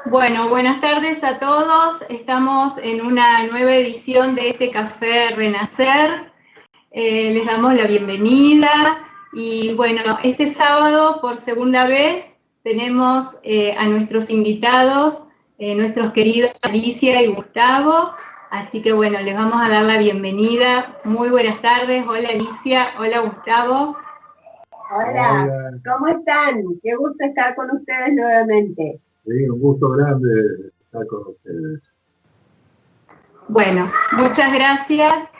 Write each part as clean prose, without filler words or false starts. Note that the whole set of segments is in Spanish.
Bueno, buenas tardes a todos. Estamos en una nueva edición de este Café Renacer. Les damos la bienvenida y bueno, este sábado por segunda vez tenemos a nuestros invitados, nuestros queridos Alicia y Gustavo. Así que bueno, les vamos a dar la bienvenida. Muy buenas tardes. Hola Alicia, hola Gustavo. Hola, ¿cómo están? Qué gusto estar con ustedes nuevamente. Sí, un gusto grande estar con ustedes. Bueno, muchas gracias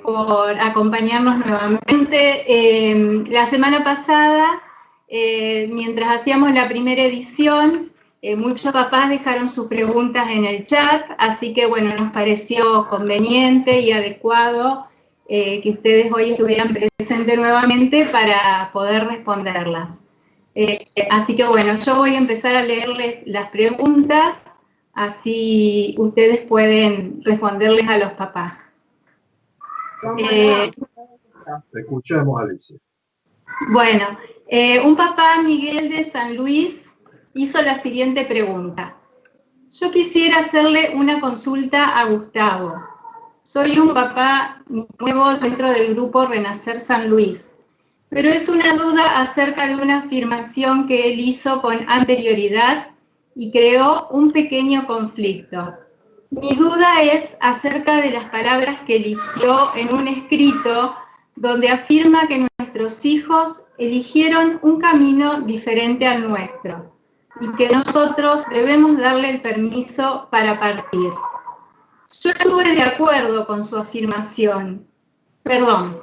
por acompañarnos nuevamente. La semana pasada, mientras hacíamos la primera edición, muchos papás dejaron sus preguntas en el chat, así que bueno, nos pareció conveniente y adecuado que ustedes hoy estuvieran presentes nuevamente para poder responderlas. Así que bueno, yo voy a empezar a leerles las preguntas, así ustedes pueden responderles a los papás. Te escuchamos, Alicia. Bueno, un papá, Miguel de San Luis, hizo la siguiente pregunta. Yo quisiera hacerle una consulta a Gustavo. Soy un papá nuevo dentro del grupo Renacer San Luis, pero es una duda acerca de una afirmación que él hizo con anterioridad y creó un pequeño conflicto. Mi duda es acerca de las palabras que eligió en un escrito donde afirma que nuestros hijos eligieron un camino diferente al nuestro y que nosotros debemos darle el permiso para partir. Yo estuve de acuerdo con su afirmación. Perdón,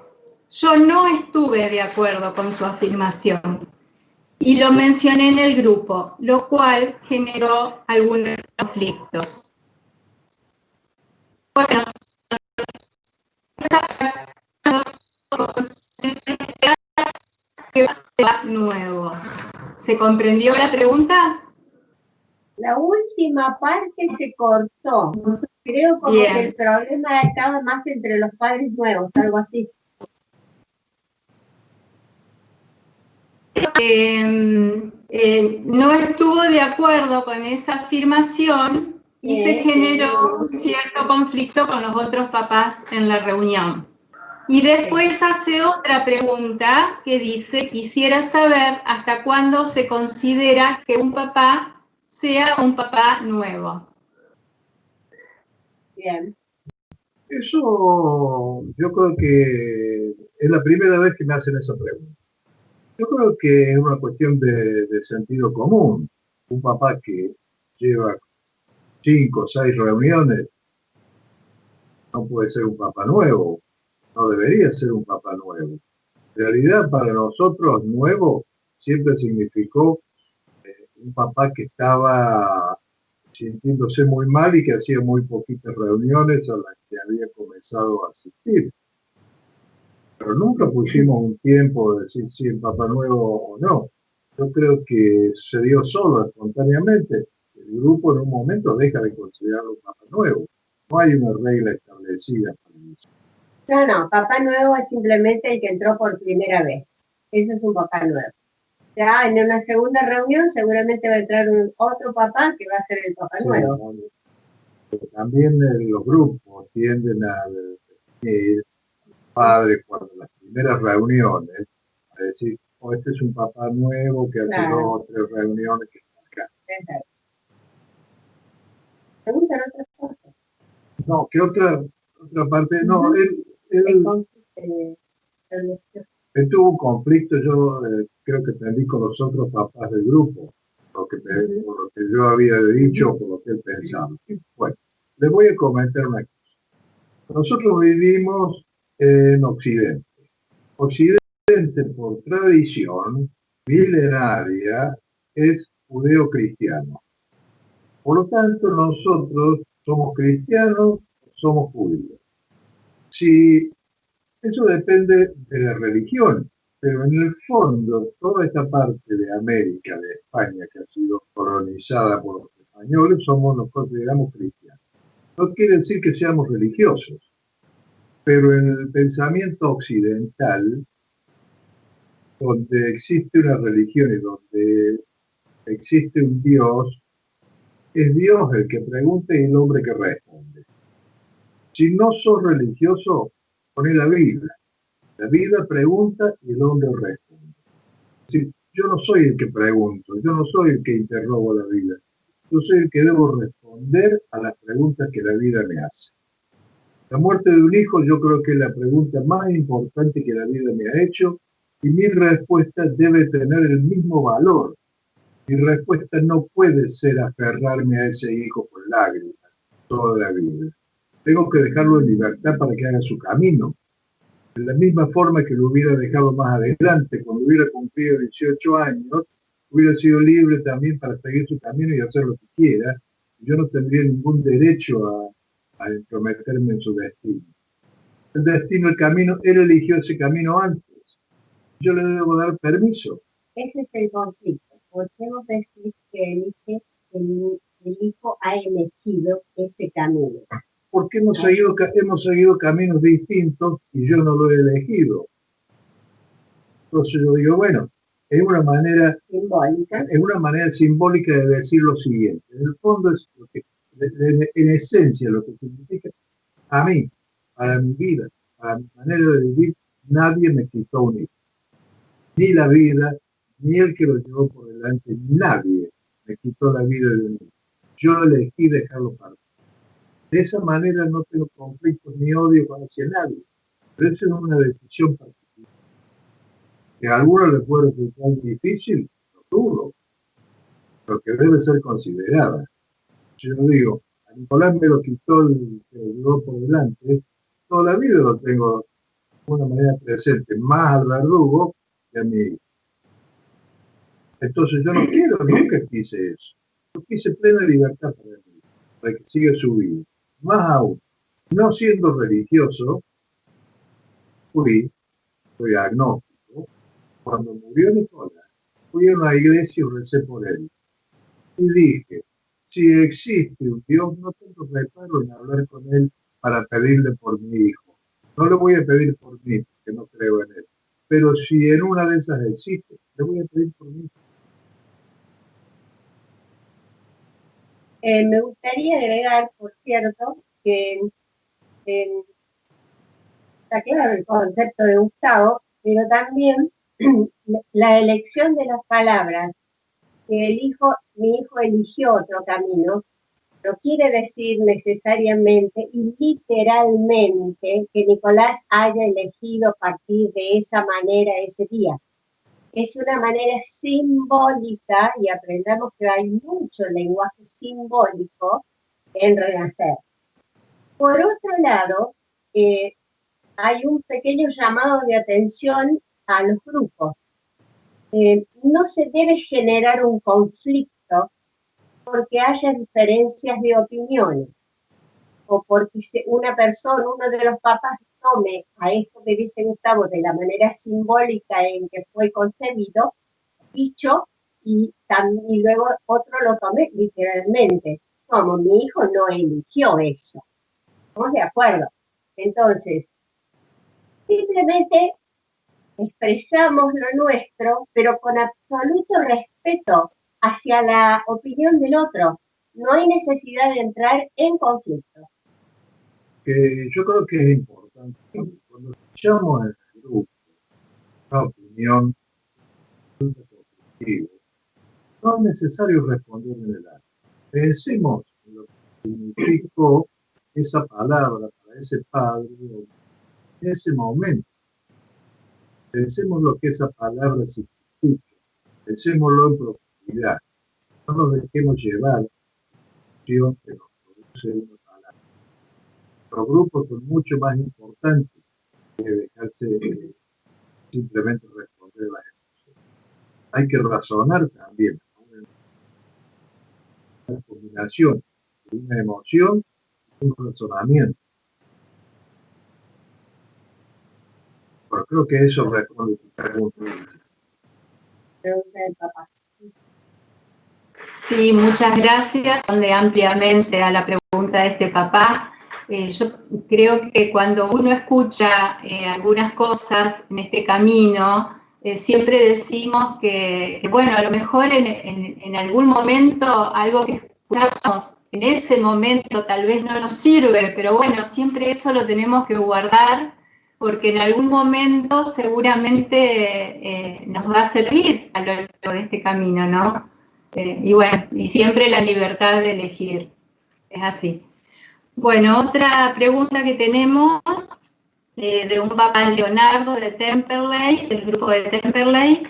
yo no estuve de acuerdo con su afirmación y lo mencioné en el grupo, lo cual generó algunos conflictos. Bueno, que va nuevo. ¿Se comprendió la pregunta? La última parte se cortó. Creo como que el problema estaba más entre los padres nuevos, algo así. No estuvo de acuerdo con esa afirmación y se generó un cierto conflicto con los otros papás en la reunión. Y después hace otra pregunta que dice, quisiera saber hasta cuándo se considera que un papá sea un papá nuevo. Bien. Eso yo creo que es la primera vez que me hacen esa pregunta. Yo creo que es una cuestión de sentido común. Un papá que lleva 5 o 6 reuniones no puede ser un papá nuevo, no debería ser un papá nuevo. En realidad, para nosotros, nuevo siempre significó un papá que estaba sintiéndose muy mal y que hacía muy poquitas reuniones a las que había comenzado a asistir. Pero nunca pusimos un tiempo de decir si el papá nuevo o no. Yo creo que se dio solo, espontáneamente. El grupo en un momento deja de considerarlo un papá nuevo. No hay una regla establecida para eso. No, papá nuevo es simplemente el que entró por primera vez. Eso es un papá nuevo. Ya en una segunda reunión seguramente va a entrar otro papá que va a ser el papá nuevo. También los grupos tienden a decir padres cuando las primeras reuniones, a decir, oh, este es un papá nuevo que hace 2 o 3 reuniones que está acá. ¿Preguntan otras cosas? No, ¿qué otra parte? No, él tuvo un conflicto, yo creo que entendí con los otros papás del grupo, por lo que yo había dicho, por lo que él pensaba. Bueno, les voy a comentar una cosa. Nosotros vivimos en Occidente. Occidente, por tradición milenaria, es judeo-cristiano. Por lo tanto, nosotros somos cristianos, somos judíos. Si eso depende de la religión, pero en el fondo, toda esta parte de América, de España, que ha sido colonizada por los españoles, nos consideramos cristianos. No quiere decir que seamos religiosos, pero en el pensamiento occidental, donde existe una religión y donde existe un Dios, es Dios el que pregunta y el hombre que responde. Si no sos religioso, poné la Biblia. La Biblia pregunta y el hombre responde. Es decir, yo no soy el que pregunto, yo no soy el que interrogo la vida. Yo soy el que debo responder a las preguntas que la vida me hace. La muerte de un hijo yo creo que es la pregunta más importante que la vida me ha hecho y mi respuesta debe tener el mismo valor. Mi respuesta no puede ser aferrarme a ese hijo con lágrimas toda la vida. Tengo que dejarlo en libertad para que haga su camino. De la misma forma que lo hubiera dejado más adelante, cuando hubiera cumplido 18 años, hubiera sido libre también para seguir su camino y hacer lo que quiera. Yo no tendría ningún derecho a entrometerme en su destino. El destino, el camino, él eligió ese camino antes. Yo le debo dar permiso. Ese es el conflicto. ¿Por qué vos decís que el hijo ha elegido ese camino? Porque hemos seguido caminos distintos y yo no lo he elegido. Entonces yo digo, bueno, es una manera simbólica de decir lo siguiente. En el fondo es lo que, en esencia, lo que significa a mí, para mi vida, para mi manera de vivir, nadie me quitó un hijo. Ni la vida, ni el que lo llevó por delante, nadie me quitó la vida de un hijo. Yo elegí dejarlo partir. De esa manera no tengo conflictos ni odio hacia nadie. Pero eso es una decisión particular. Que a algunos les puede resultar difícil, lo dudo, pero que debe ser considerada. Yo digo, a Nicolás me lo quitó el que lo llevó por delante, toda la vida lo tengo de una manera presente, más al verdugo que a mi hijo. Entonces yo no quiero, nunca quise eso. Yo quise plena libertad para que siga su vida. Más aún, no siendo religioso, soy agnóstico. Cuando murió Nicolás, fui a una iglesia y recé por él. Y dije, si existe un Dios, no tengo reparo en hablar con él para pedirle por mi hijo. No le voy a pedir por mí, porque no creo en él. Pero si en una de esas existe, le voy a pedir por mí. Me gustaría agregar, por cierto, que está claro el concepto de Gustavo, pero también la elección de las palabras, que mi hijo eligió otro camino, no quiere decir necesariamente y literalmente que Nicolás haya elegido partir de esa manera ese día. Es una manera simbólica, y aprendamos que hay mucho lenguaje simbólico en Renacer. Por otro lado, hay un pequeño llamado de atención a los grupos. No se debe generar un conflicto porque haya diferencias de opiniones o porque uno de los papás tome a esto que dice Gustavo de la manera simbólica en que fue concebido, dicho, y luego otro lo tome literalmente, como mi hijo no eligió eso. ¿Estamos de acuerdo? Entonces, simplemente expresamos lo nuestro, pero con absoluto respeto hacia la opinión del otro. No hay necesidad de entrar en conflicto. Yo creo que es importante, cuando escuchamos en el grupo una opinión positiva, no es necesario responder en el acto. Pensemos en lo que significó esa palabra para ese padre en ese momento. Pensemos lo que esa palabra significa. Pensémoslo en profundidad. No nos dejemos llevar que nos produce una palabra. Los grupos son mucho más importantes que dejarse simplemente responder a las emociones. Hay que razonar también. Una combinación de una emoción y un razonamiento. Pero creo que eso responde a tu pregunta. Pregunta del papá. Sí, muchas gracias. Responde ampliamente a la pregunta de este papá. Yo creo que cuando uno escucha algunas cosas en este camino, siempre decimos que, bueno, a lo mejor en algún momento algo que escuchamos en ese momento tal vez no nos sirve, pero bueno, siempre eso lo tenemos que guardar porque en algún momento seguramente nos va a servir a lo largo de este camino, ¿no? Y bueno, y siempre la libertad de elegir, es así. Bueno, otra pregunta que tenemos de un papá Leonardo de Temperley, del grupo de Temperley,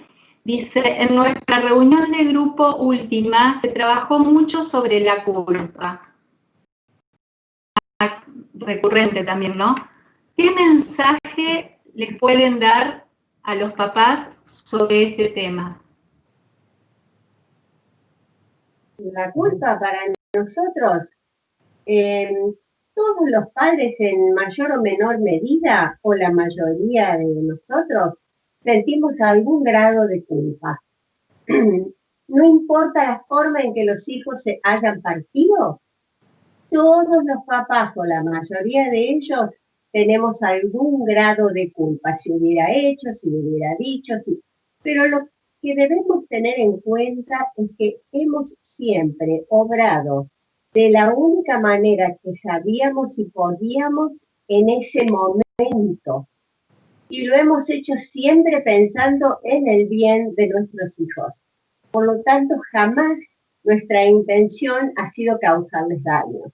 dice, en nuestra reunión de grupo última se trabajó mucho sobre la culpa. Recurrente también, ¿no? ¿Qué mensaje les pueden dar a los papás sobre este tema? La culpa para nosotros, todos los padres en mayor o menor medida, o la mayoría de nosotros, sentimos algún grado de culpa. No importa la forma en que los hijos se hayan partido, todos los papás o la mayoría de ellos tenemos algún grado de culpa, si hubiera hecho, si hubiera dicho, pero lo que debemos tener en cuenta es que hemos siempre obrado de la única manera que sabíamos y podíamos en ese momento. Y lo hemos hecho siempre pensando en el bien de nuestros hijos. Por lo tanto, jamás nuestra intención ha sido causarles daño.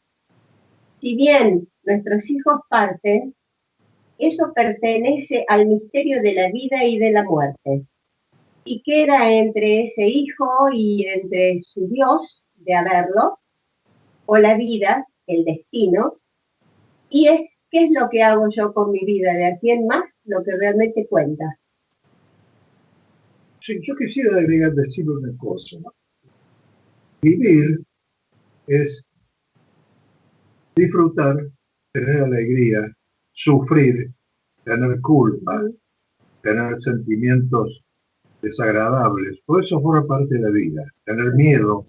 Si bien nuestros hijos parten, eso pertenece al misterio de la vida y de la muerte. Y queda entre ese hijo y entre su Dios, de haberlo, o la vida, el destino, y ¿qué es lo que hago yo con mi vida? De aquí en más, lo que realmente cuenta. Sí, yo quisiera agregar, decir una cosa. Vivir es disfrutar, tener alegría, sufrir, tener culpa, tener sentimientos desagradables. Todo eso forma parte de la vida. Tener miedo,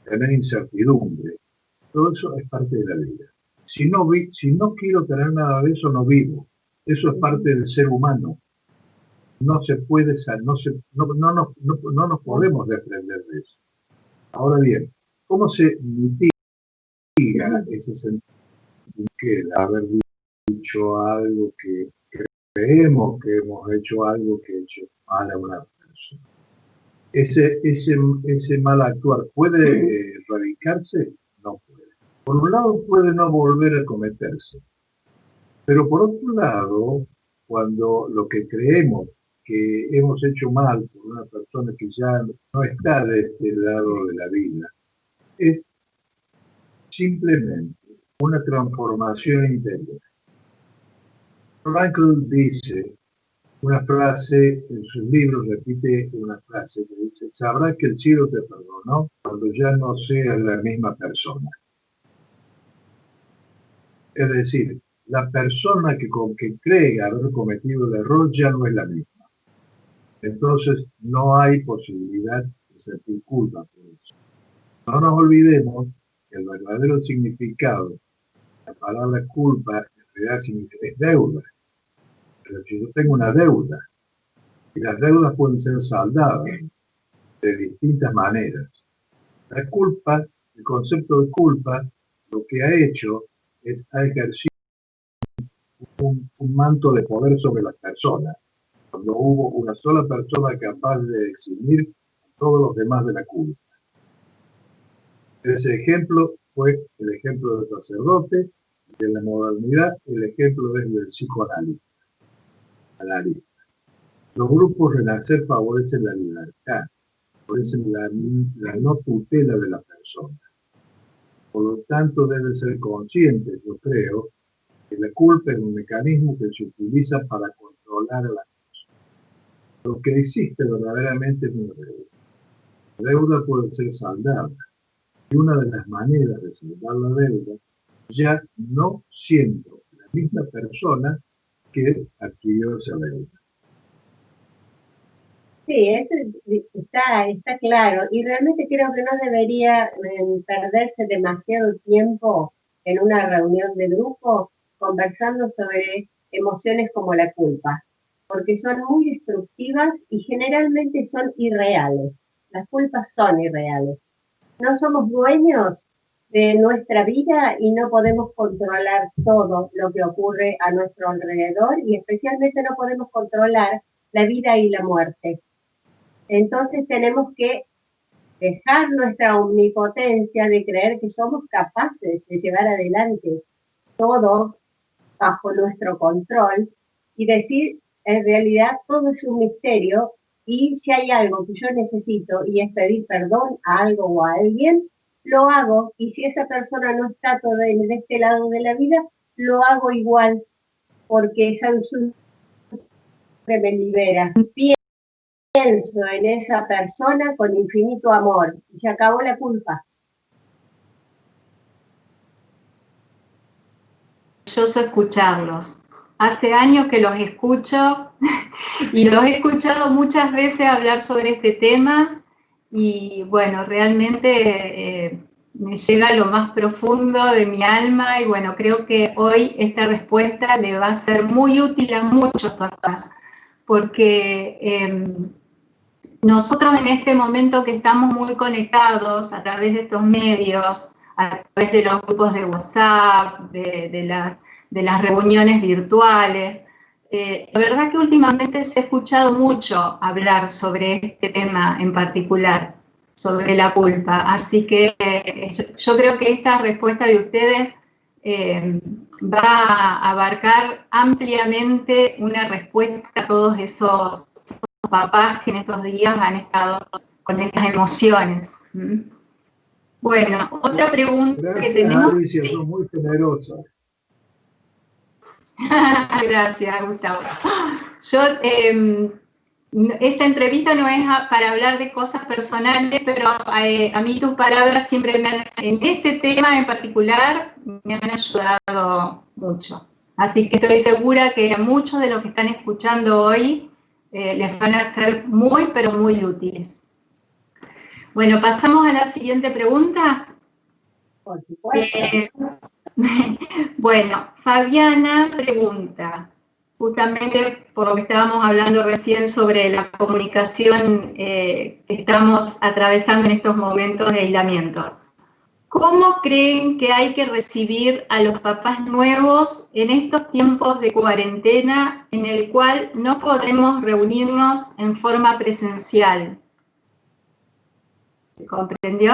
tener incertidumbre, todo eso es parte de la vida. Si no quiero tener nada de eso, no vivo. Eso es parte del ser humano. No se puede, no nos podemos desprender de eso. Ahora bien, ¿cómo se mitiga ese sentimiento que de haber dicho algo que creemos que hemos hecho algo que ha hecho mal a una persona? Ese mal actuar puede erradicarse, no puede. Por un lado puede no volver a cometerse, pero por otro lado, cuando lo que creemos que hemos hecho mal por una persona que ya no está de este lado de la vida, es simplemente una transformación interior. Frankl dice una frase, en sus libros repite una frase que dice, sabrás que el cielo te perdonó cuando ya no seas la misma persona. Es decir, la persona que cree haber cometido el error ya no es la misma. Entonces no hay posibilidad de sentir culpa por eso. No nos olvidemos que el verdadero significado de la palabra culpa en realidad es deuda. Pero si yo tengo una deuda, y las deudas pueden ser saldadas de distintas maneras. La culpa, el concepto de culpa, lo que ha hecho es ha ejercido un manto de poder sobre las personas. Cuando hubo una sola persona capaz de eximir a todos los demás de la culpa. Ese ejemplo fue el ejemplo del sacerdote, y en la modernidad el ejemplo es del psicoanalista. Los grupos Renacer favorecen la libertad, favorecen la no tutela de la persona. Por lo tanto, deben ser conscientes, yo creo, que la culpa es un mecanismo que se utiliza para controlar a la persona. Lo que existe verdaderamente es una deuda. La deuda puede ser saldada. Y una de las maneras de saldar la deuda, ya no siendo la misma persona que adquirió esa deuda. Sí, eso está claro. Y realmente creo que no debería perderse demasiado tiempo en una reunión de grupo conversando sobre emociones como la culpa, porque son muy destructivas y generalmente son irreales. Las culpas son irreales. No somos dueños de nuestra vida y no podemos controlar todo lo que ocurre a nuestro alrededor y especialmente no podemos controlar la vida y la muerte. Entonces tenemos que dejar nuestra omnipotencia de creer que somos capaces de llevar adelante todo bajo nuestro control y decir, en realidad todo es un misterio y si hay algo que yo necesito y es pedir perdón a algo o a alguien, lo hago y si esa persona no está todavía de este lado de la vida, lo hago igual porque esa que me libera. Pienso en esa persona con infinito amor y se acabó la culpa. Escucharlos. Hace años que los escucho y los he escuchado muchas veces hablar sobre este tema y bueno, realmente me llega a lo más profundo de mi alma y bueno, creo que hoy esta respuesta le va a ser muy útil a muchos papás porque nosotros en este momento que estamos muy conectados a través de estos medios, a través de los grupos de WhatsApp, de las reuniones virtuales, la verdad que últimamente se ha escuchado mucho hablar sobre este tema en particular, sobre la culpa. Así que yo creo que esta respuesta de ustedes va a abarcar ampliamente una respuesta a todos esos papás que en estos días han estado con estas emociones. Bueno, otra pregunta Gracias, que tenemos. Alicia, sí. Son muy generosa. Gracias, Gustavo. Yo, esta entrevista no es para hablar de cosas personales, pero a mí tus palabras siempre en este tema en particular, me han ayudado mucho. Así que estoy segura que a muchos de los que están escuchando hoy les van a ser muy, pero muy útiles. Bueno, pasamos a la siguiente pregunta. Por supuesto. Bueno, Fabiana pregunta, justamente por lo que estábamos hablando recién sobre la comunicación que estamos atravesando en estos momentos de aislamiento. ¿Cómo creen que hay que recibir a los papás nuevos en estos tiempos de cuarentena en el cual no podemos reunirnos en forma presencial? ¿Se comprendió?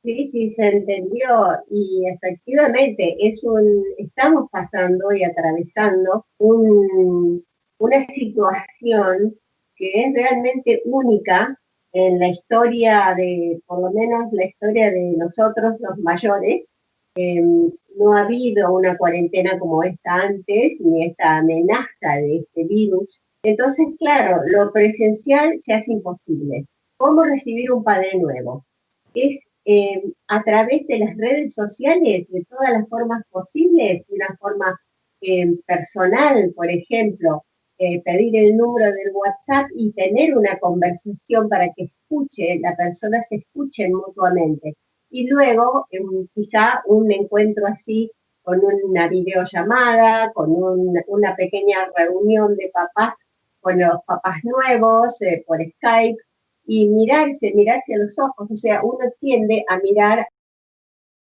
Sí, se entendió y efectivamente estamos pasando y atravesando una situación que es realmente única en la historia por lo menos la historia de nosotros los mayores. No ha habido una cuarentena como esta antes, ni esta amenaza de este virus. Entonces, claro, lo presencial se hace imposible. ¿Cómo recibir un padre nuevo? Es a través de las redes sociales, de todas las formas posibles, de una forma personal, por ejemplo, pedir el número del WhatsApp y tener una conversación para que la persona se escuchen mutuamente. Y luego, quizá un encuentro así, con una videollamada, con una pequeña reunión de papás, con los papás nuevos, por Skype, y mirarse a los ojos, o sea, uno tiende a mirar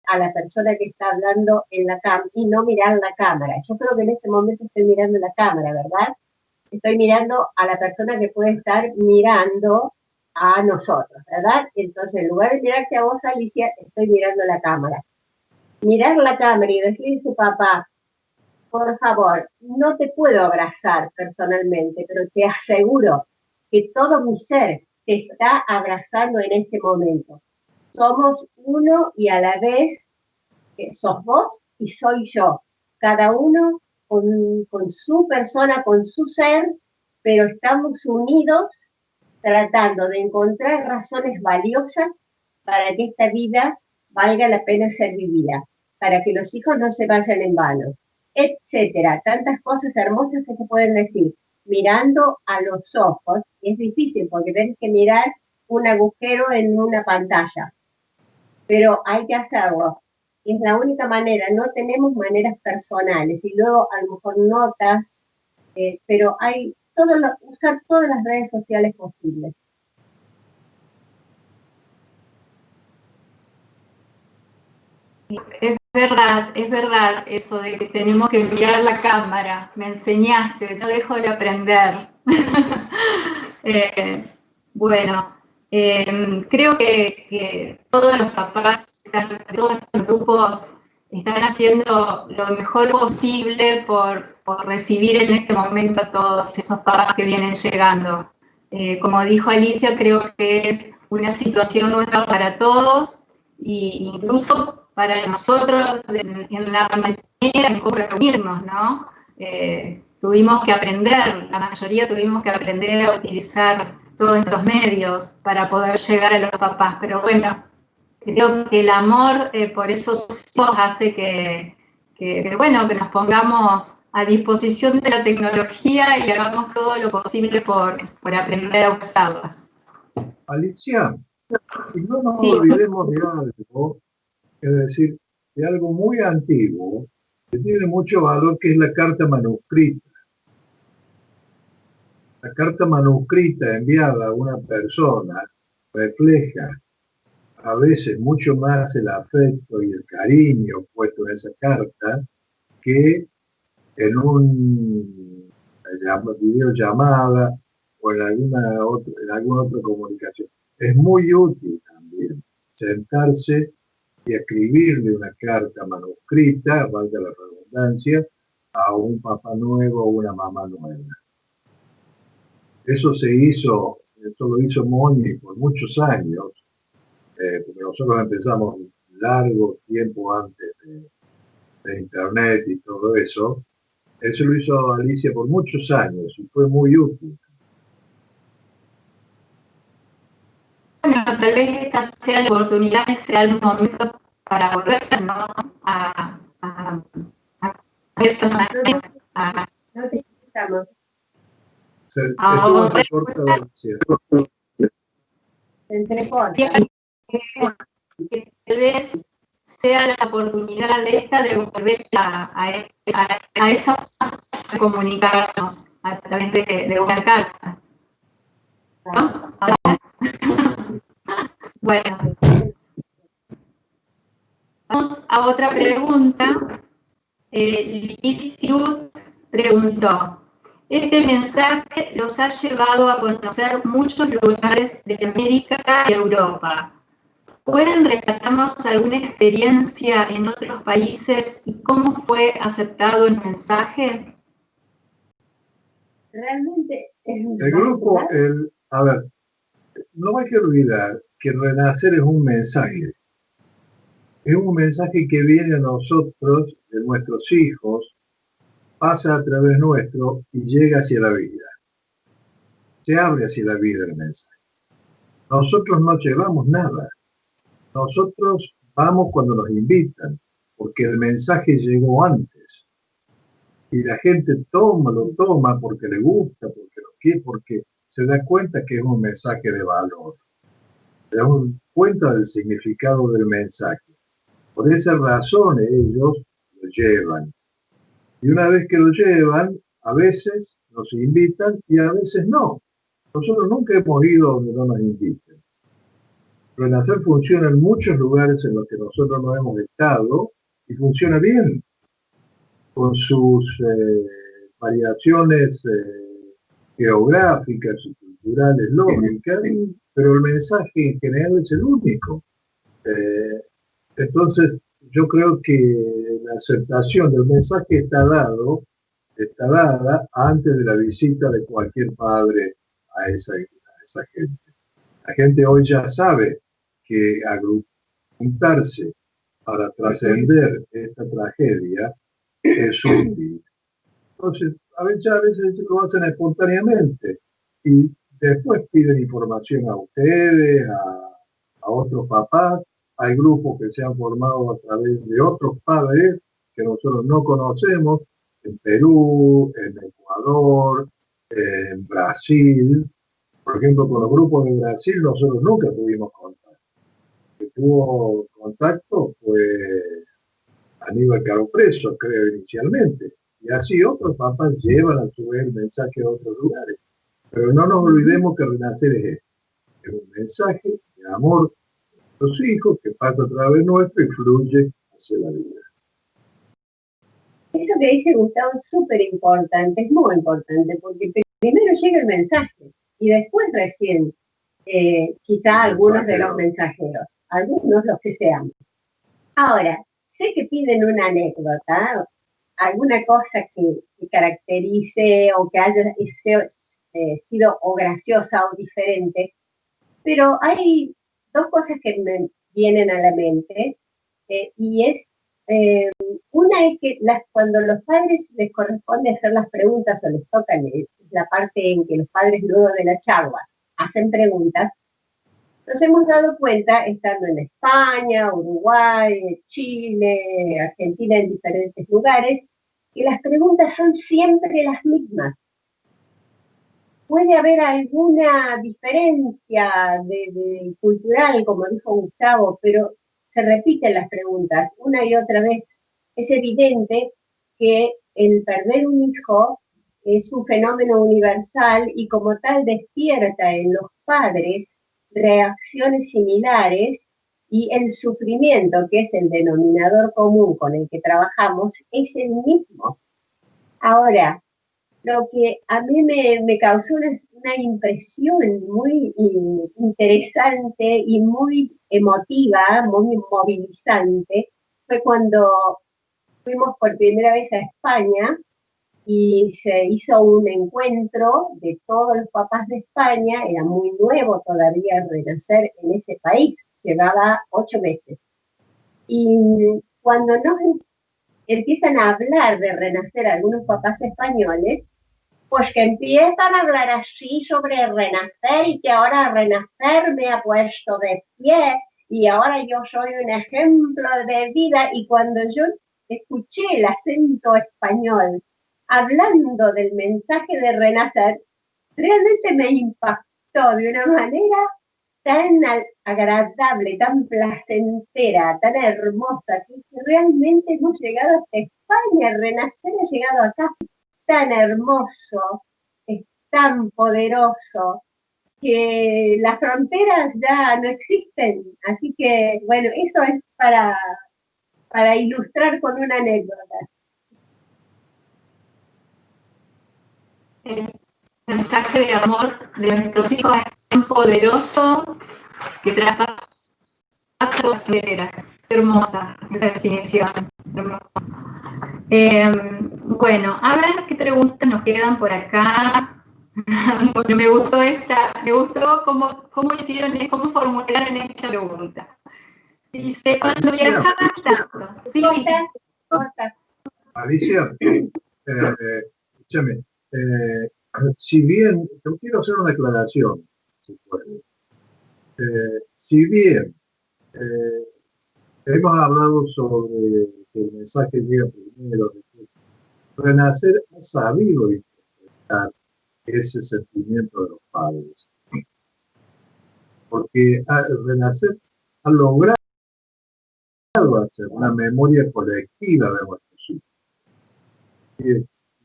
a la persona que está hablando en la cámara y no mirar la cámara. Yo creo que en este momento estoy mirando la cámara, ¿verdad? Estoy mirando a la persona que puede estar mirando a nosotros, ¿verdad? Entonces, en lugar de mirarte a vos, Alicia, estoy mirando la cámara. Mirar la cámara y decirle a su papá, por favor, no te puedo abrazar personalmente, pero te aseguro que todo mi ser te está abrazando en este momento. Somos uno y a la vez sos vos y soy yo. Cada uno con su persona, con su ser, pero estamos unidos tratando de encontrar razones valiosas para que esta vida valga la pena ser vivida, para que los hijos no se vayan en vano, etcétera. Tantas cosas hermosas que se pueden decir mirando a los ojos. Es difícil porque tenés que mirar un agujero en una pantalla, pero hay que hacerlo. Es la única manera, no tenemos maneras personales y luego a lo mejor notas, pero hay usar todas las redes sociales posibles. Es verdad eso de que tenemos que mirar la cámara. Me enseñaste, no dejo de aprender. Bueno, creo que todos los papás, todos los grupos están haciendo lo mejor posible por recibir en este momento a todos esos papás que vienen llegando. Como dijo Alicia, creo que es una situación nueva para todos e incluso para nosotros en la manera en cómo reunirnos, ¿no? Tuvimos que aprender, la mayoría tuvimos que aprender a utilizar todos estos medios para poder llegar a los papás, pero bueno, creo que el amor por esos hijos hace que nos pongamos a disposición de la tecnología y hagamos todo lo posible por aprender a usarlas. Alicia, y no nos Sí. olvidemos de algo, es decir, de algo muy antiguo, que tiene mucho valor, que es la carta manuscrita. La carta manuscrita enviada a una persona refleja a veces mucho más el afecto y el cariño puesto en esa carta que en una videollamada o en alguna otra comunicación. Es muy útil también sentarse y escribirle una carta manuscrita, valga la redundancia, a un papá nuevo o una mamá nueva. Eso lo hizo Moni por muchos años, porque nosotros empezamos largo tiempo antes de Internet y todo eso. Eso lo hizo Alicia por muchos años y fue muy útil. Bueno, tal vez esta sea la oportunidad, sea el momento para volver, ¿no? A eso, No te escuchamos. Estuvo entrecortado, Alicia. Se entrecorta. que tal vez sea la oportunidad de esta de volver a esa a comunicarnos a través de una carta. ¿No? Bueno, vamos a otra pregunta. Liz Ruth preguntó: este mensaje los ha llevado a conocer muchos lugares de América y Europa. ¿Pueden relatarnos alguna experiencia en otros países y cómo fue aceptado el mensaje? Realmente El grupo, a ver, no hay que olvidar que renacer es un mensaje. Es un mensaje que viene a nosotros, de nuestros hijos, pasa a través nuestro y llega hacia la vida. Se abre hacia la vida el mensaje. Nosotros no llevamos nada. Nosotros vamos cuando nos invitan, porque el mensaje llegó antes. Y la gente lo toma porque le gusta, porque lo quiere, porque se da cuenta que es un mensaje de valor. Se da cuenta del significado del mensaje. Por esa razón ellos lo llevan. Y una vez que lo llevan, a veces nos invitan y a veces no. Nosotros nunca hemos ido donde no nos inviten. Renacer funciona en muchos lugares en los que nosotros no hemos estado y funciona bien, con sus variaciones geográficas y culturales lógicas, pero el mensaje en general es el único. Entonces, yo creo que la aceptación del mensaje está dada antes de la visita de cualquier padre a esa gente. La gente hoy ya sabe que juntarse para trascender esta tragedia es útil. Entonces, a veces lo hacen espontáneamente y después piden información a ustedes, a otros papás. Hay grupos que se han formado a través de otros padres que nosotros no conocemos, en Perú, en Ecuador, en Brasil. Por ejemplo, con los grupos de Brasil nosotros nunca tuvimos contacto. El que tuvo contacto fue Aníbal Caro Preso, creo, inicialmente. Y así otros papás llevan a su vez el mensaje a otros lugares. Pero no nos olvidemos que renacer es esto. Es un mensaje de amor a los hijos que pasa a través nuestro y fluye hacia la vida. Eso que dice Gustavo es súper importante, es muy importante, porque primero llega el mensaje y después recién quizá algunos de los mensajeros, algunos los que seamos. Ahora, sé que piden una anécdota, alguna cosa que caracterice o que haya sido o graciosa o diferente, pero hay dos cosas que me vienen a la mente, y es, una es que cuando los padres les corresponde hacer las preguntas o les tocan, es la parte en que los padres luego de la charla hacen preguntas, nos hemos dado cuenta, estando en España, Uruguay, Chile, Argentina, en diferentes lugares, que las preguntas son siempre las mismas. Puede haber alguna diferencia cultural, como dijo Gustavo, pero se repiten las preguntas una y otra vez. Es evidente que el perder un hijo es un fenómeno universal y como tal despierta en los padres reacciones similares, y el sufrimiento, que es el denominador común con el que trabajamos, es el mismo. Ahora, lo que a mí me causó una impresión muy interesante y muy emotiva, muy movilizante, fue cuando fuimos por primera vez a España y se hizo un encuentro de todos los papás de España. Era muy nuevo todavía Renacer en ese país, llevaba 8 meses. Y cuando nos empiezan a hablar de Renacer algunos papás españoles, pues que empiezan a hablar así sobre Renacer y que ahora Renacer me ha puesto de pie y ahora yo soy un ejemplo de vida. Y cuando yo escuché el acento español hablando del mensaje de Renacer, realmente me impactó de una manera tan agradable, tan placentera, tan hermosa, que realmente hemos llegado hasta España. Renacer ha llegado acá. Tan hermoso, es tan poderoso, que las fronteras ya no existen. Así que, bueno, eso es para ilustrar con una anécdota. El mensaje de amor de nuestros hijos es tan poderoso que traspasa la frontera. Hermosa esa definición. Hermosa. Bueno, a ver qué preguntas nos quedan por acá. Bueno, me gustó cómo hicieron, cómo formularon esta pregunta. Dice, cuando viajaba tanto. Sí. Alicia, escúchame, si bien, yo quiero hacer una aclaración, si puede. Si bien hemos hablado sobre que el mensaje llega primero, Renacer ha sabido interpretar ese sentimiento de los padres, porque Renacer ha logrado hacer una memoria colectiva de nuestros hijos.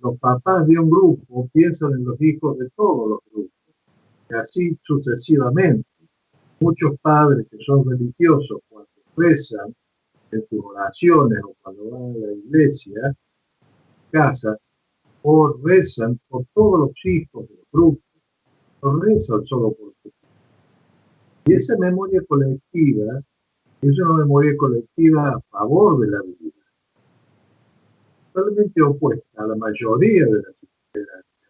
Los papás de un grupo piensan en los hijos de todos los grupos, y así sucesivamente. Muchos padres que son religiosos, cuando rezan en sus oraciones o cuando van a la iglesia, casa, o rezan por todos los hijos del grupo, no rezan solo por sus hijos. Y esa memoria colectiva es una memoria colectiva a favor de la vida, totalmente opuesta a la mayoría de las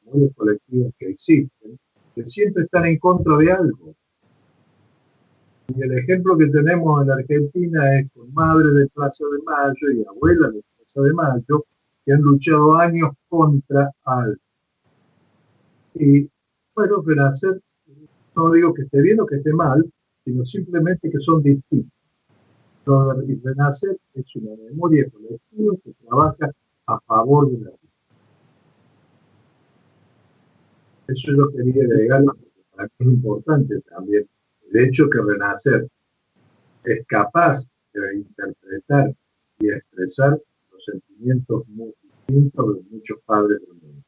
memorias colectivas que existen, que siempre están en contra de algo. Y el ejemplo que tenemos en la Argentina es con madres de Plaza de Mayo y abuelas de Plaza de Mayo que han luchado años contra algo. Y bueno, Renacer, no digo que esté bien o que esté mal, sino simplemente que son distintos. Renacer es una memoria colectiva que trabaja a favor de la vida. Eso yo quería agregar, porque para mí es importante también el hecho que Renacer es capaz de interpretar y expresar los sentimientos muy distintos de muchos padres del mundo.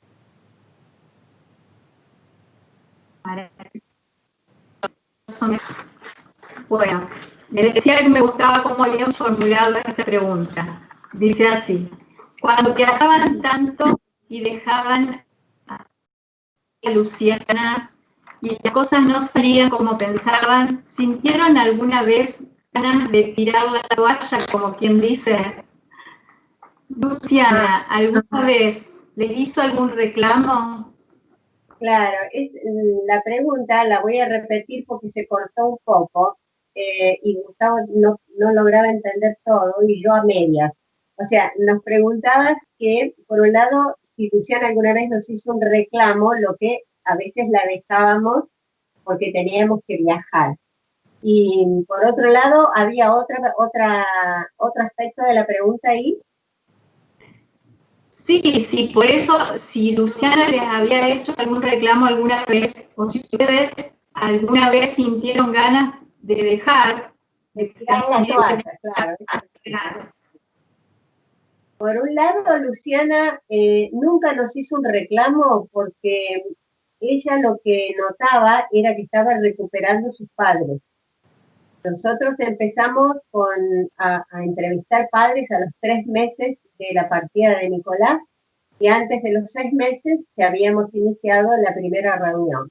Bueno, Le decía que me gustaba cómo habían formulado esta pregunta. Dice así: cuando viajaban tanto y dejaban a Luciana y las cosas no salían como pensaban, ¿sintieron alguna vez ganas de tirar la toalla, como quien dice? Luciana, ¿alguna vez le hizo algún reclamo? Claro, la pregunta la voy a repetir porque se cortó un poco y Gustavo no lograba entender todo y yo a medias. O sea, nos preguntabas que, por un lado, si Luciana alguna vez nos hizo un reclamo, lo que a veces la dejábamos porque teníamos que viajar. Y por otro lado, había otro aspecto de la pregunta ahí. Sí, por eso, si Luciana les había hecho algún reclamo alguna vez, o si ustedes alguna vez sintieron ganas de dejar, de tirar la toalla, claro. Por un lado, Luciana nunca nos hizo un reclamo porque ella lo que notaba era que estaba recuperando sus padres. Nosotros empezamos a entrevistar padres a los 3 meses de la partida de Nicolás y antes de los 6 meses ya habíamos iniciado la primera reunión.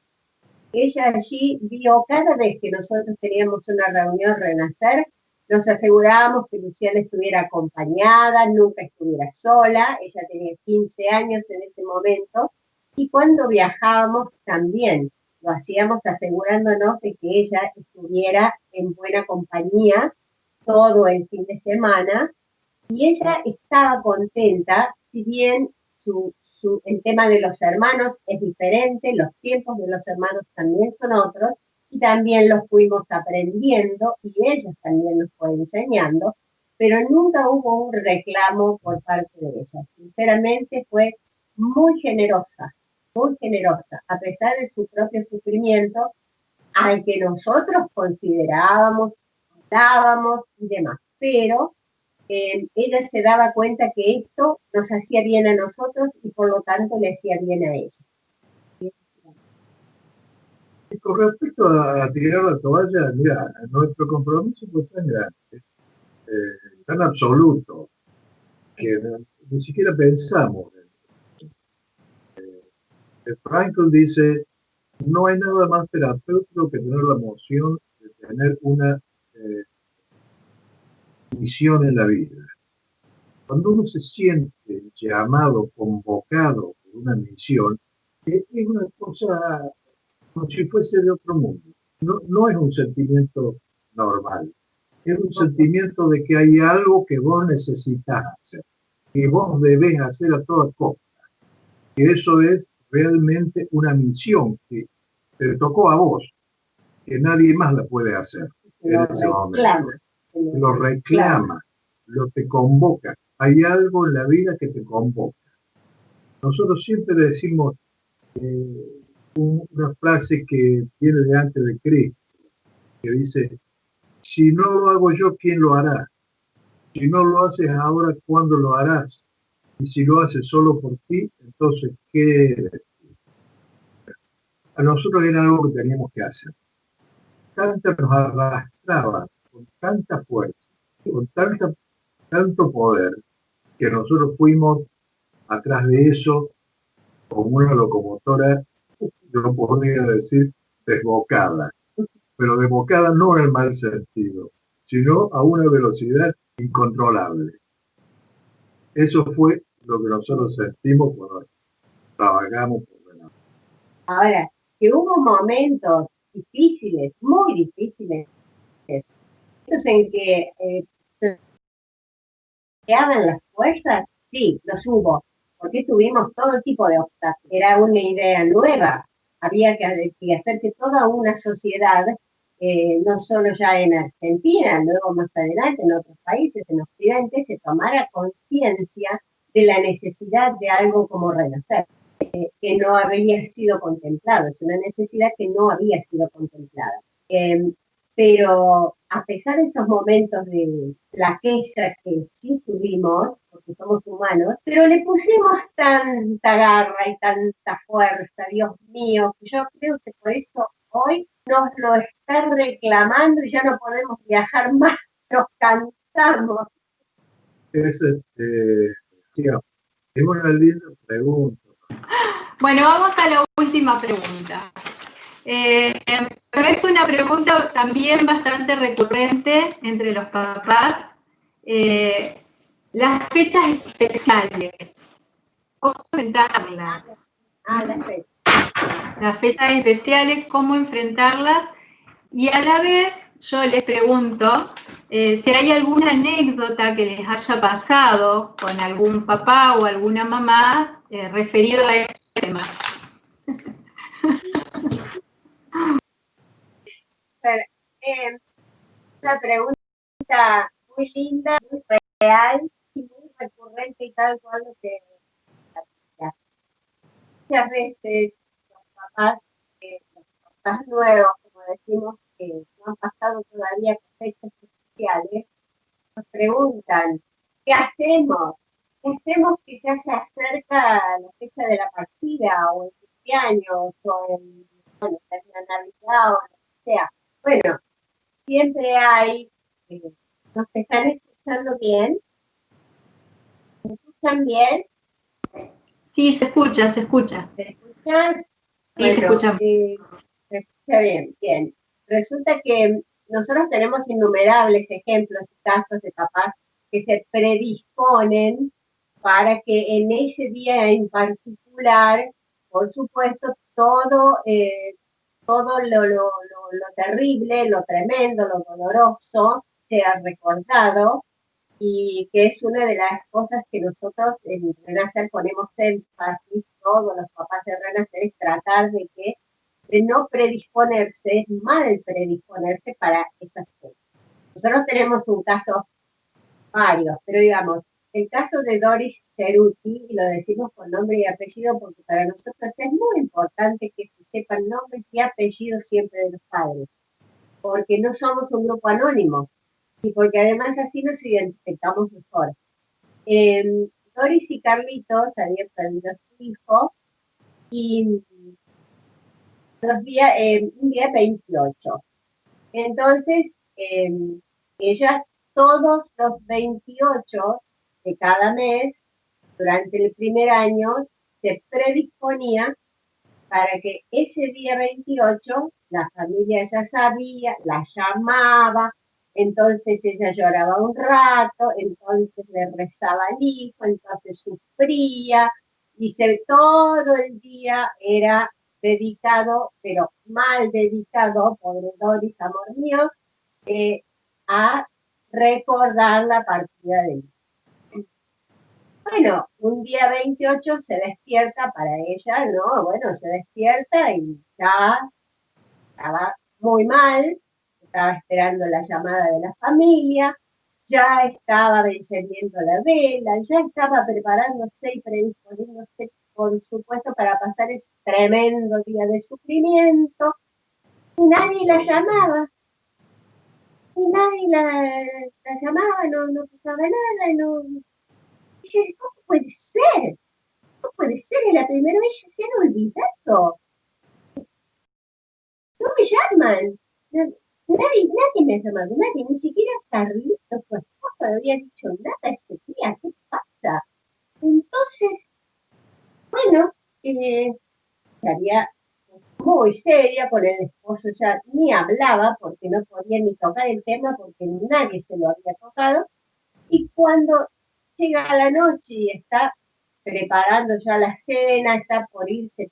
Ella allí vio, cada vez que nosotros teníamos una reunión Renacer, nos asegurábamos que Luciana estuviera acompañada, nunca estuviera sola. Ella tenía 15 años en ese momento, y cuando viajábamos también lo hacíamos asegurándonos de que ella estuviera en buena compañía todo el fin de semana, y ella estaba contenta, si bien el tema de los hermanos es diferente, los tiempos de los hermanos también son otros, y también los fuimos aprendiendo, y ellos también nos fue enseñando, pero nunca hubo un reclamo por parte de ella. Sinceramente fue muy generosa, a pesar de su propio sufrimiento, al que nosotros considerábamos, dábamos y demás, pero ella se daba cuenta que esto nos hacía bien a nosotros y por lo tanto le hacía bien a ella. Con respecto a tirar la toalla, mira, nuestro compromiso fue tan grande, tan absoluto, que ni siquiera pensamos. Frankl dice, no hay nada más terapéutico que tener la emoción de tener una misión en la vida. Cuando uno se siente llamado, convocado por una misión, es una cosa como si fuese de otro mundo. No es un sentimiento normal. Es un sentimiento de que hay algo que vos necesitas hacer, que vos debés hacer a toda costa. Y eso es realmente una misión que te tocó a vos, que nadie más la puede hacer en ese momento. Lo reclama, lo te convoca. Hay algo en la vida que te convoca. Nosotros siempre decimos una frase que viene de antes de Cristo, que dice, si no lo hago yo, ¿quién lo hará? Si no lo haces ahora, ¿cuándo lo harás? Y si lo haces solo por ti, entonces, ¿qué eres? A nosotros era algo que teníamos que hacer. Tanta nos arrastraba con tanta fuerza, con tanto poder, que nosotros fuimos atrás de eso como una locomotora, yo podría decir, desbocada, pero desbocada no en el mal sentido, sino a una velocidad incontrolable. Eso fue lo que nosotros sentimos cuando trabajamos por Renacer. Ahora, que hubo momentos difíciles, muy difíciles, en que quedaban las fuerzas, sí, los hubo, porque tuvimos todo tipo de obstáculos. Era una idea nueva, había que hacer que toda una sociedad, no solo ya en Argentina, luego más adelante en otros países, en Occidente, se tomara conciencia de la necesidad de algo como Renacer, que no había sido contemplado, es una necesidad que no había sido contemplada. Pero a pesar de estos momentos de flaqueza que sí tuvimos, porque somos humanos, pero le pusimos tanta garra y tanta fuerza, Dios mío, que yo creo que por eso Hoy nos lo están reclamando y ya no podemos viajar más, nos cansamos. Es, es una linda pregunta. Bueno, vamos a la última pregunta. Es una pregunta también bastante recurrente entre los papás. Las fechas especiales, ¿cómo enfrentarlas? Las fechas especiales, ¿cómo enfrentarlas? Y a la vez yo les pregunto si hay alguna anécdota que les haya pasado con algún papá o alguna mamá referido a este tema. Una pregunta muy linda, muy real y muy recurrente y tal cual lo que muchas veces los papás nuevos, como decimos, que no han pasado todavía con fechas especiales, nos preguntan, ¿qué hacemos? ¿Qué hacemos que ya se acerca la fecha de la partida o el cumpleaños o el, bueno, la Navidad o lo que sea? Bueno, siempre hay, ¿nos están escuchando bien? ¿Me escuchan bien? Sí, se escucha, se escucha. ¿Se escuchan? Sí, Bueno, se escucha. se escucha bien, bien. Resulta que nosotros tenemos innumerables ejemplos y casos de papás que se predisponen para que en ese día en particular, por supuesto, todo lo terrible, lo tremendo, lo doloroso sea recordado y que es una de las cosas que nosotros en Renacer ponemos énfasis, todos los papás de Renacer, es tratar de no predisponerse, es mal predisponerse para esas cosas. Nosotros tenemos un caso, varios, pero digamos, el caso de Doris Ceruti, y lo decimos con nombre y apellido porque para nosotros es muy importante que se sepan nombres y apellidos siempre de los padres, porque no somos un grupo anónimo, y porque además así nos identificamos mejor. Doris y Carlitos habían perdido a su hijo y un día 28. Entonces, ellas todos los 28 de cada mes, durante el primer año, se predisponía para que ese día 28 la familia ya sabía, la llamaba, entonces ella lloraba un rato, entonces le rezaba al hijo, entonces sufría, y todo el día era dedicado, pero mal dedicado, pobre Doris, amor mío, a recordar la partida de hijo. Bueno, un día 28 se despierta para ella, ¿no? Bueno, se despierta y ya estaba muy mal, estaba esperando la llamada de la familia, ya estaba encendiendo la vela, ya estaba preparándose y predisponiéndose, por supuesto, para pasar ese tremendo día de sufrimiento, y nadie la llamaba. Y nadie la llamaba, no pasaba nada, y no. Y yo, ¿cómo puede ser? ¿Cómo puede ser? Es la primera vez que se han olvidado. No me llaman. Nadie me ha llamado, nadie, ni siquiera Carlitos, su esposo, había dicho nada ese día. ¿Qué pasa? Entonces, bueno, estaría muy seria, con el esposo ya ni hablaba porque no podía ni tocar el tema porque nadie se lo había tocado. Y cuando llega la noche y está preparando ya la cena, está por irse,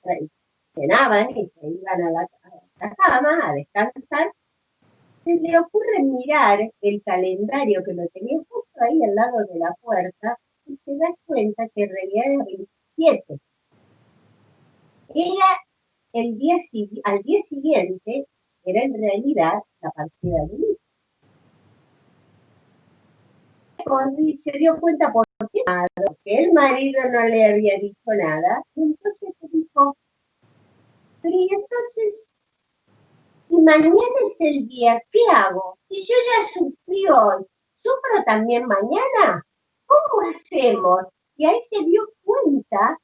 cenaban y se iban a la cama a descansar, se le ocurre mirar el calendario que lo tenía justo ahí al lado de la puerta y se da cuenta que en realidad era 27. Era al día siguiente, era en realidad la partida de hijo. Se dio cuenta por qué, que el marido no le había dicho nada, y entonces dijo, pero y entonces, si mañana es el día, ¿qué hago? Si yo ya sufrí hoy, ¿sufro también mañana? ¿Cómo hacemos? Y ahí se dio cuenta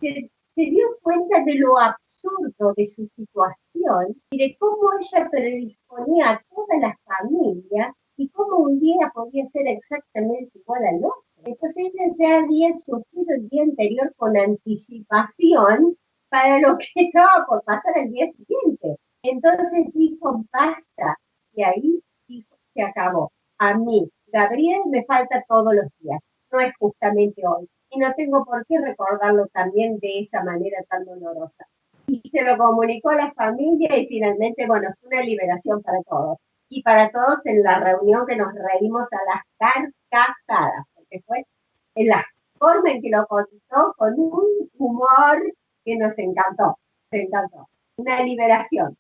de lo absurdo absurdo de su situación y de cómo ella predisponía a toda la familia y cómo un día podía ser exactamente igual al otro. Entonces ella ya había sufrido el día anterior con anticipación para lo que estaba por pasar el día siguiente. Entonces dijo, basta, y ahí dijo, se acabó. A mí, Gabriel, me falta todos los días, no es justamente hoy. Y no tengo por qué recordarlo también de esa manera tan dolorosa. Y se lo comunicó a la familia y finalmente, bueno, fue una liberación para todos. Y para todos en la reunión que nos reímos a las carcajadas, porque fue en la forma en que lo contó con un humor que nos encantó, nos encantó. Una liberación.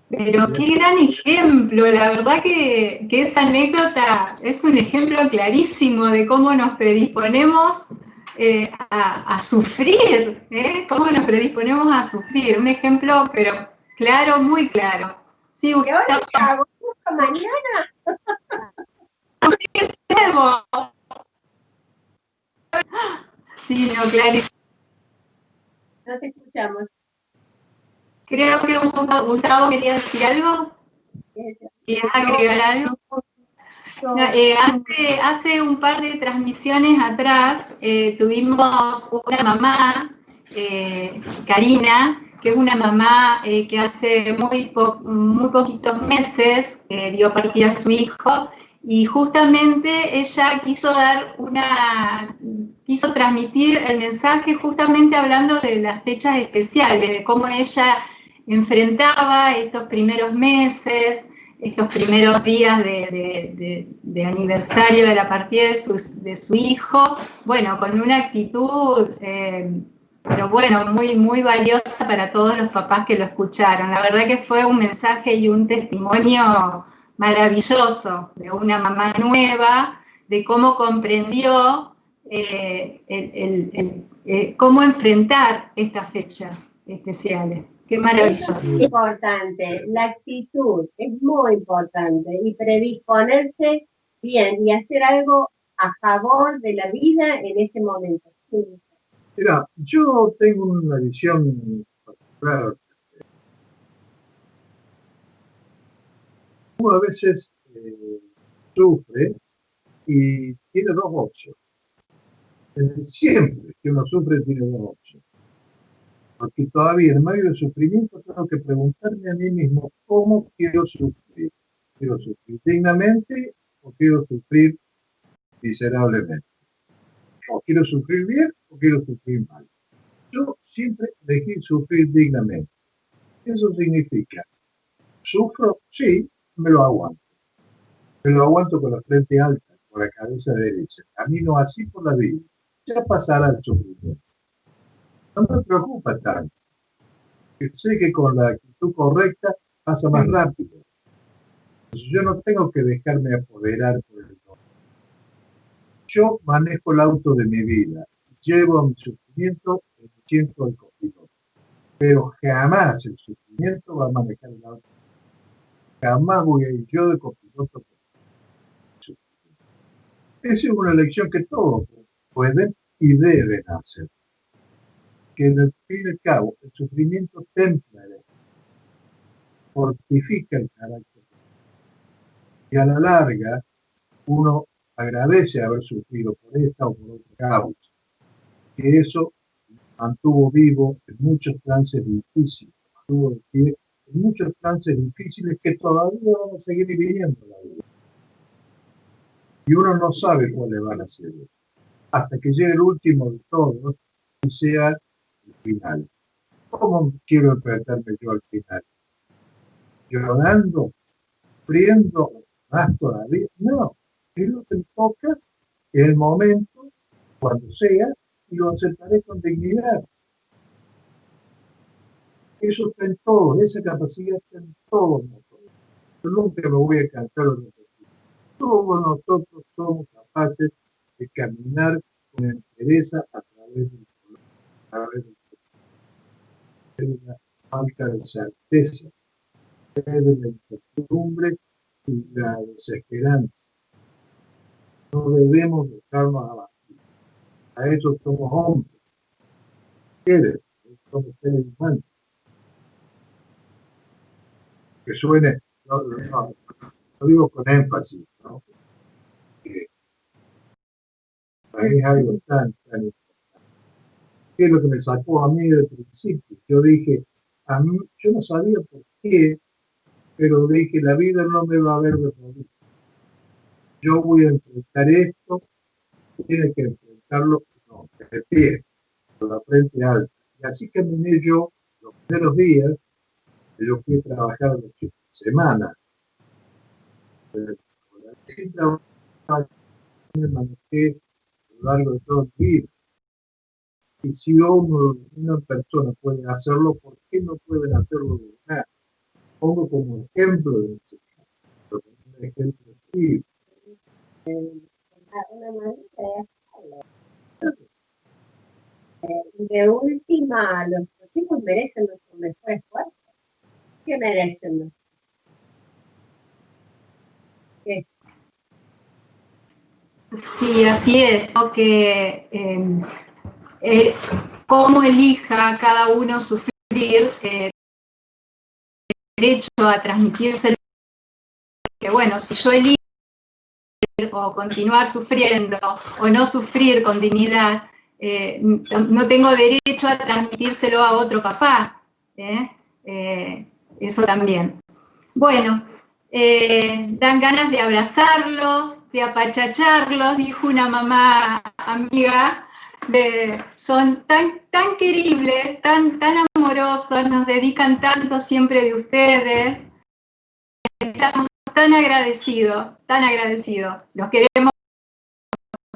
Pero qué gran ejemplo, la verdad que esa anécdota es un ejemplo clarísimo de cómo nos predisponemos a sufrir, cómo nos predisponemos a sufrir, un ejemplo pero claro, muy claro. Sí, Gustavo. ¿Y ahora qué hago? ¿Mañana? Sí, no, clarísimo. No te escuchamos. Creo que Gustavo quería decir algo. ¿Quieres agregar algo? No, hace un par de transmisiones atrás tuvimos una mamá, Karina, que es una mamá que hace muy poquitos meses vio partir a su hijo y justamente ella quiso transmitir el mensaje justamente hablando de las fechas especiales, de cómo ella enfrentaba estos primeros meses, estos primeros días de aniversario de la partida de su hijo, bueno, con una actitud, pero bueno, muy, muy valiosa para todos los papás que lo escucharon. La verdad que fue un mensaje y un testimonio maravilloso de una mamá nueva, de cómo comprendió cómo enfrentar estas fechas especiales. Qué maravilloso. Eso es importante, la actitud es muy importante y predisponerse bien y hacer algo a favor de la vida en ese momento. Sí. Mira, yo tengo una visión particular. Uno a veces sufre y tiene dos opciones. Siempre que uno sufre tiene dos opciones. Porque todavía en medio del sufrimiento tengo que preguntarme a mí mismo cómo quiero sufrir. ¿Quiero sufrir dignamente o quiero sufrir miserablemente? ¿O quiero sufrir bien o quiero sufrir mal? Yo siempre elegí sufrir dignamente. Eso significa, sufro, sí, me lo aguanto. Me lo aguanto con la frente alta, con la cabeza derecha. Camino así por la vida. Ya pasará el sufrimiento. No me preocupa tanto. Que sé que con la actitud correcta pasa más rápido. Entonces yo no tengo que dejarme apoderar por el dolor. Yo manejo el auto de mi vida. Llevo mi sufrimiento en el asiento del copiloto. Pero jamás el sufrimiento va a manejar el auto. Jamás voy a ir yo de copiloto. Esa es una elección que todos pueden y deben hacer. Que en el fin y al cabo el sufrimiento templa el espíritu, fortifica el carácter. Y a la larga uno agradece haber sufrido por esta o por otra causa. Que eso mantuvo vivo en muchos trances difíciles, mantuvo de pie en muchos trances difíciles que todavía van a seguir viviendo la vida. Y uno no sabe cuáles van a ser, hasta que llegue el último de todos y sea el final. ¿Cómo quiero enfrentarme yo al final? ¿Llorando? ¿Sufriendo? ¿Más todavía? No. Es lo que me toca en el momento, cuando sea, y lo aceptaré con dignidad. Eso está en todo, esa capacidad está en todos nosotros. Yo nunca me voy a cansar de repetir. Todos nosotros somos capaces de caminar con entereza a través del dolor, a través de una falta de certezas, de la incertidumbre y la desesperanza. No debemos dejarnos abatir. A eso somos hombres. quiere, como ustedes dicen. Que suene, lo digo con énfasis, ¿no? Que es algo tan importante. ¿Qué es lo que me sacó a mí del principio? Yo dije, a mí, yo no sabía por qué, pero dije, la vida no me va a ver de rodillas. Yo voy a enfrentar esto, tiene que enfrentarlo, no, de pie, con la frente alta. Y así caminé yo los primeros días, que yo fui a trabajar los fines de semana. Sin trabajar, me manejé a lo largo de todo el día. Y si una persona puede hacerlo, ¿por qué no pueden hacerlo los demás? Pongo como ejemplo de un ejemplo así. Una manita de última, los chicos merecen nuestro mejor esfuerzo. ¿Qué merecen? ¿Qué? Sí, así es, ¿no? Que cómo elija cada uno sufrir, derecho a transmitirse, que bueno, si yo elijo o continuar sufriendo o no sufrir con dignidad, no tengo derecho a transmitírselo a otro papá. Eso también. Bueno, dan ganas de abrazarlos, de apachacharlos, dijo una mamá amiga, son tan queribles, tan amorosos, nos dedican tanto siempre de ustedes, estamos tan agradecidos, los queremos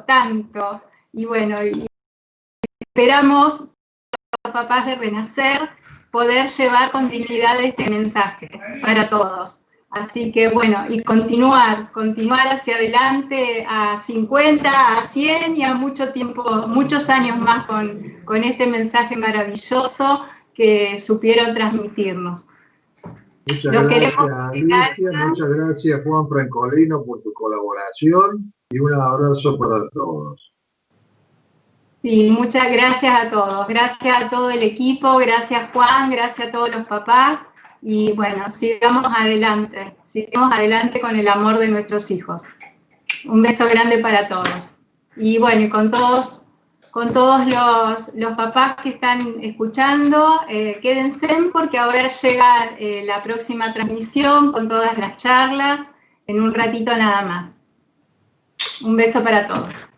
tanto, y bueno, y esperamos, los papás de Renacer, poder llevar con dignidad este mensaje para todos. Así que bueno, y continuar hacia adelante a 50, a 100 y a mucho tiempo, muchos años más con este mensaje maravilloso que supieron transmitirnos. Muchas gracias, Alicia, muchas gracias, Juan Francolino, por tu colaboración y un abrazo para todos. Sí, muchas gracias a todos. Gracias a todo el equipo, gracias Juan, gracias a todos los papás. Y bueno, sigamos adelante con el amor de nuestros hijos. Un beso grande para todos. Y bueno, y con todos los papás que están escuchando, quédense porque ahora llega la próxima transmisión con todas las charlas en un ratito nada más. Un beso para todos.